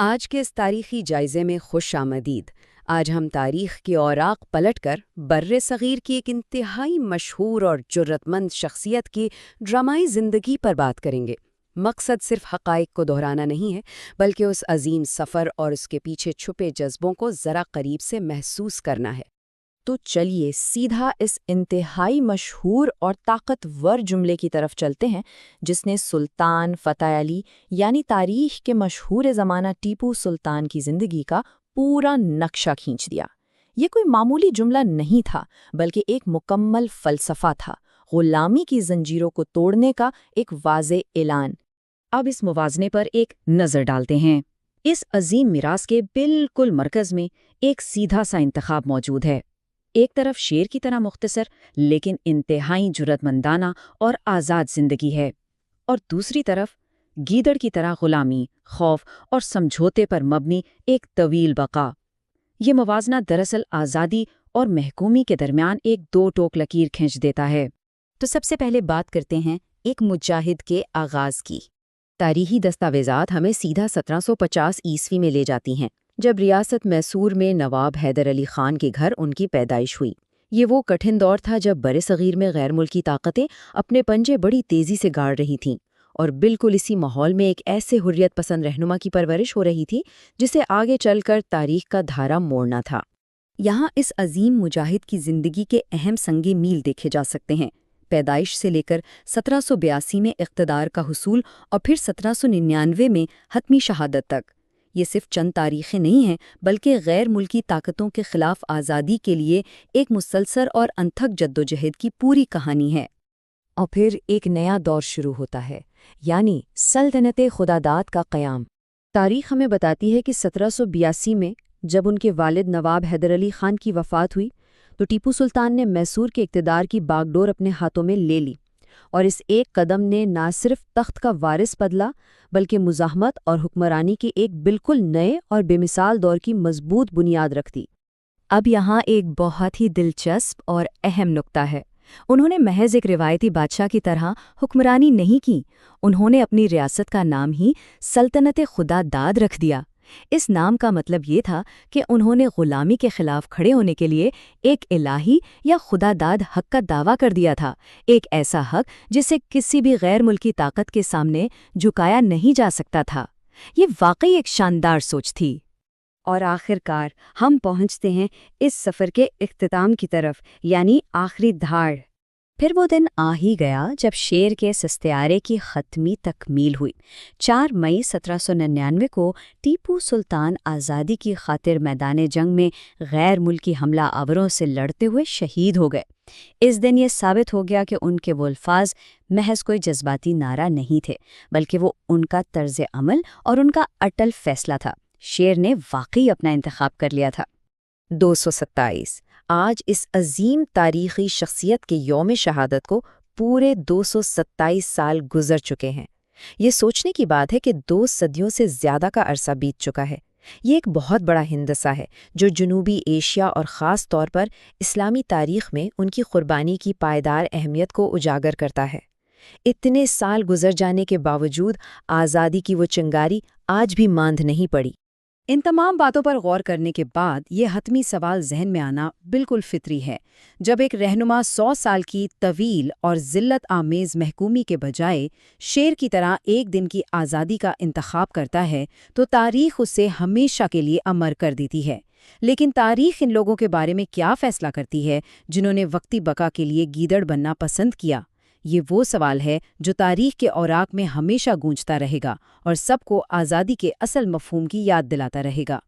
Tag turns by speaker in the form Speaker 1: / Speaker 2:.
Speaker 1: آج کے اس تاریخی جائزے میں خوش آمدید۔ آج ہم تاریخ کے اوراق پلٹ کر بر صغیر کی ایک انتہائی مشہور اور جرأت مند شخصیت کی ڈرامائی زندگی پر بات کریں گے۔ مقصد صرف حقائق کو دہرانا نہیں ہے، بلکہ اس عظیم سفر اور اس کے پیچھے چھپے جذبوں کو ذرا قریب سے محسوس کرنا ہے۔
Speaker 2: تو چلیے سیدھا اس انتہائی مشہور اور طاقتور جملے کی طرف چلتے ہیں جس نے سلطان فتح علی یعنی تاریخ کے مشہور زمانہ ٹیپو سلطان کی زندگی کا پورا نقشہ کھینچ دیا۔ یہ کوئی معمولی جملہ نہیں تھا، بلکہ ایک مکمل فلسفہ تھا، غلامی کی زنجیروں کو توڑنے کا ایک واضح اعلان۔ اب اس موازنے پر ایک نظر ڈالتے ہیں۔ اس عظیم میراث کے بالکل مرکز میں ایک سیدھا سا انتخاب موجود ہے۔ ایک طرف شیر کی طرح مختصر لیکن انتہائی جرأت مندانہ اور آزاد زندگی ہے، اور دوسری طرف گیدڑ کی طرح غلامی، خوف اور سمجھوتے پر مبنی ایک طویل بقا۔ یہ موازنہ دراصل آزادی اور محکومی کے درمیان ایک دو ٹوک لکیر کھینچ دیتا ہے۔
Speaker 1: تو سب سے پہلے بات کرتے ہیں ایک مجاہد کے آغاز کی۔ تاریخی دستاویزات ہمیں سیدھا 1750 میں لے جاتی ہیں، جب ریاست میسور میں نواب حیدر علی خان کے گھر ان کی پیدائش ہوئی۔ یہ وہ کٹھن دور تھا جب برصغیر میں غیر ملکی طاقتیں اپنے پنجے بڑی تیزی سے گاڑ رہی تھیں، اور بالکل اسی ماحول میں ایک ایسے حریت پسند رہنما کی پرورش ہو رہی تھی جسے آگے چل کر تاریخ کا دھارا موڑنا تھا۔ یہاں اس عظیم مجاہد کی زندگی کے اہم سنگ میل دیکھے جا سکتے ہیں، پیدائش سے لے کر 1782 میں اقتدار کا حصول اور پھر 1799 میں حتمی شہادت تک۔ یہ صرف چند تاریخیں نہیں ہیں، بلکہ غیر ملکی طاقتوں کے خلاف آزادی کے لیے ایک مسلسل اور انتھک جدوجہد کی پوری کہانی ہے۔
Speaker 2: اور پھر ایک نیا دور شروع ہوتا ہے، یعنی سلطنت خداداد کا قیام۔
Speaker 1: تاریخ ہمیں بتاتی ہے کہ 1782 میں جب ان کے والد نواب حیدر علی خان کی وفات ہوئی تو ٹیپو سلطان نے میسور کے اقتدار کی باغ ڈور اپنے ہاتھوں میں لے لی، اور اس ایک قدم نے نہ صرف تخت کا وارث بدلا بلکہ مزاحمت اور حکمرانی کے ایک بالکل نئے اور بے مثال دور کی مضبوط بنیاد رکھ دی۔
Speaker 2: اب یہاں ایک بہت ہی دلچسپ اور اہم نکتہ ہے۔ انہوں نے محض ایک روایتی بادشاہ کی طرح حکمرانی نہیں کی، انہوں نے اپنی ریاست کا نام ہی سلطنت خداداد رکھ دیا۔ اس نام کا مطلب یہ تھا کہ انہوں نے غلامی کے خلاف کھڑے ہونے کے لیے ایک الہی یا خداداد حق کا دعویٰ کر دیا تھا، ایک ایسا حق جسے کسی بھی غیر ملکی طاقت کے سامنے جھکایا نہیں جا سکتا تھا۔ یہ واقعی ایک شاندار سوچ تھی۔
Speaker 1: اور آخرکار ہم پہنچتے ہیں اس سفر کے اختتام کی طرف، یعنی آخری دھاڑ۔
Speaker 2: پھر وہ دن آ ہی گیا جب شیر کے استعارے کی حتمی تکمیل ہوئی۔ 4 مئی 1799 کو ٹیپو سلطان آزادی کی خاطر میدان جنگ میں غیر ملکی حملہ آوروں سے لڑتے ہوئے شہید ہو گئے۔ اس دن یہ ثابت ہو گیا کہ ان کے وہ الفاظ محض کوئی جذباتی نعرہ نہیں تھے، بلکہ وہ ان کا طرز عمل اور ان کا اٹل فیصلہ تھا۔ شیر نے واقعی اپنا انتخاب کر لیا تھا۔
Speaker 1: 227 آج اس عظیم تاریخی شخصیت کے یوم شہادت کو پورے 227 سال گزر چکے ہیں۔ یہ سوچنے کی بات ہے کہ 2 صدیوں سے زیادہ کا عرصہ بیت چکا ہے۔ یہ ایک بہت بڑا ہندسہ ہے جو جنوبی ایشیا اور خاص طور پر اسلامی تاریخ میں ان کی قربانی کی پائیدار اہمیت کو اجاگر کرتا ہے۔ اتنے سال گزر جانے کے باوجود آزادی کی وہ چنگاری آج بھی ماند نہیں پڑی۔ ان تمام باتوں پر غور کرنے کے بعد یہ حتمی سوال ذہن میں آنا بالکل فطری ہے۔ جب ایک رہنما 100 سال کی طویل اور ذلت آمیز محکومی کے بجائے شیر کی طرح ایک دن کی آزادی کا انتخاب کرتا ہے تو تاریخ اسے ہمیشہ کے لیے امر کر دیتی ہے۔ لیکن تاریخ ان لوگوں کے بارے میں کیا فیصلہ کرتی ہے جنہوں نے وقتی بقا کے لیے گیدڑ بننا پسند کیا؟ یہ وہ سوال ہے جو تاریخ کے اوراق میں ہمیشہ گونجتا رہے گا اور سب کو آزادی کے اصل مفہوم کی یاد دلاتا رہے گا۔